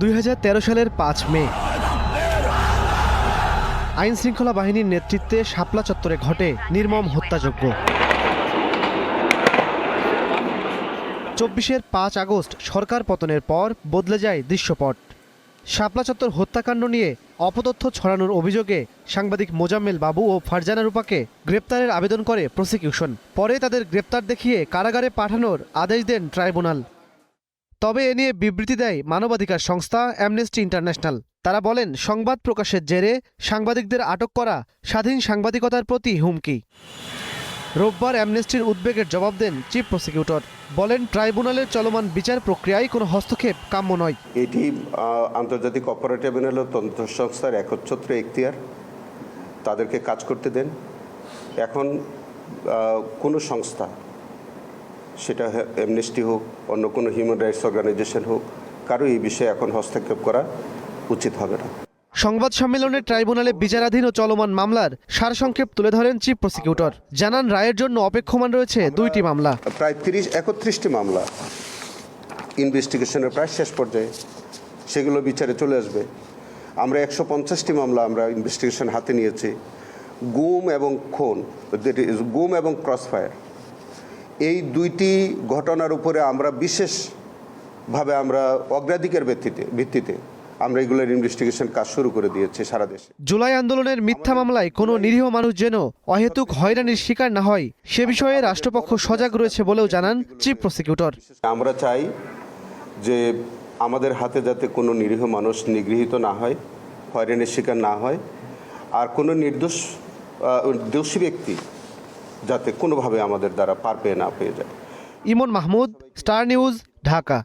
2013 সালের 5 মে আইন শৃঙ্খলা বাহিনীর নেতৃত্বে শাপলা চত্বরে ঘটে নির্মম হত্যাযজ্ঞ। 24-এর 5 আগস্ট সরকার পতনের পর বদলে যায় দৃশ্যপট। শাপলা চত্বর হত্যাকাণ্ড নিয়ে অপতথ্য ছড়ানোর অভিযোগে সাংবাদিক মোজাম্মেল বাবু ও ফারজানা রূপাকে গ্রেপ্তারের আবেদন করে প্রসিকিউশন। পরে তাদের গ্রেপ্তার দেখিয়ে কারাগারে পাঠানোর আদেশ দেন ট্রাইব্যুনাল। তবে এ নিয়ে বিবৃতি দেয় মানবাধিকার সংস্থা অ্যামনেস্টি ইন্টারন্যাশনাল। তারা বলেন, সংবাদ প্রকাশের জেরে সাংবাদিকদের আটক করা স্বাধীন সাংবাদিকতার প্রতি হুমকি। রোববার অ্যামনেস্টির উদ্বেগের জবাব দেন চিফ প্রসিকিউটর। বলেন, ট্রাইব্যুনালের চলমান বিচার প্রক্রিয়ায় কোনো হস্তক্ষেপ কাম্য নয়। এটি আন্তর্জাতিক অপরাধ ট্রাইব্যুনাল ও তদন্ত সংস্থার একচ্ছত্র এখতিয়ার, তাদেরকে কাজ করতে দেন। এখন কোনো সংস্থা, সেটা অ্যামনেস্টি হোক, অন্য কোনো হিউম্যান রাইটস অর্গানাইজেশন হোক, কারো এই বিষয়ে এখন হস্তক্ষেপ করা উচিত হবে না। সংবাদ সম্মেলনে ট্রাইব্যুনালে বিচারাধীন ও চলমান মামলার সারসংক্ষেপ তুলে ধরেন চিফ প্রসিকিউটর। জানান, রায়ের জন্য অপেক্ষমান রয়েছে 2টি মামলা। প্রায় 31টি মামলা ইনভেস্টিগেশনের প্রায় শেষ পর্যায়ে, সেগুলো বিচারে চলে আসবে। আমরা 150টি মামলা আমরা ইনভেস্টিগেশন হাতে নিয়েছি। গুম এবং খুন, গুম এবং ক্রসফায়ার, এই 2টি ঘটনার উপরে আমরা বিশেষভাবে আমরা অগ্রাধিকার ভিত্তিতে আমরা এগুলোর ইনভেস্টিগেশন কাজ শুরু করে দিয়েছি সারা দেশে। জুলাই আন্দোলনের মিথ্যা মামলায় কোনো নিরীহ মানুষ যেন অহেতুক হয়রানির শিকার না হয়, সে বিষয়ে রাষ্ট্রপক্ষ সজাগ রয়েছে বলেও জানান চিফ প্রসিকিউটর। আমরা চাই যে আমাদের হাতে যাতে কোনো নিরীহ মানুষ নিগৃহীত না হয়, হয়রানির শিকার না হয়, আর কোনো দোষী ব্যক্তি যাতে কোনোভাবে আমাদের দ্বারা পার পেয়ে না পেয়ে যায়। ইমন মাহমুদ, স্টার নিউজ, ঢাকা।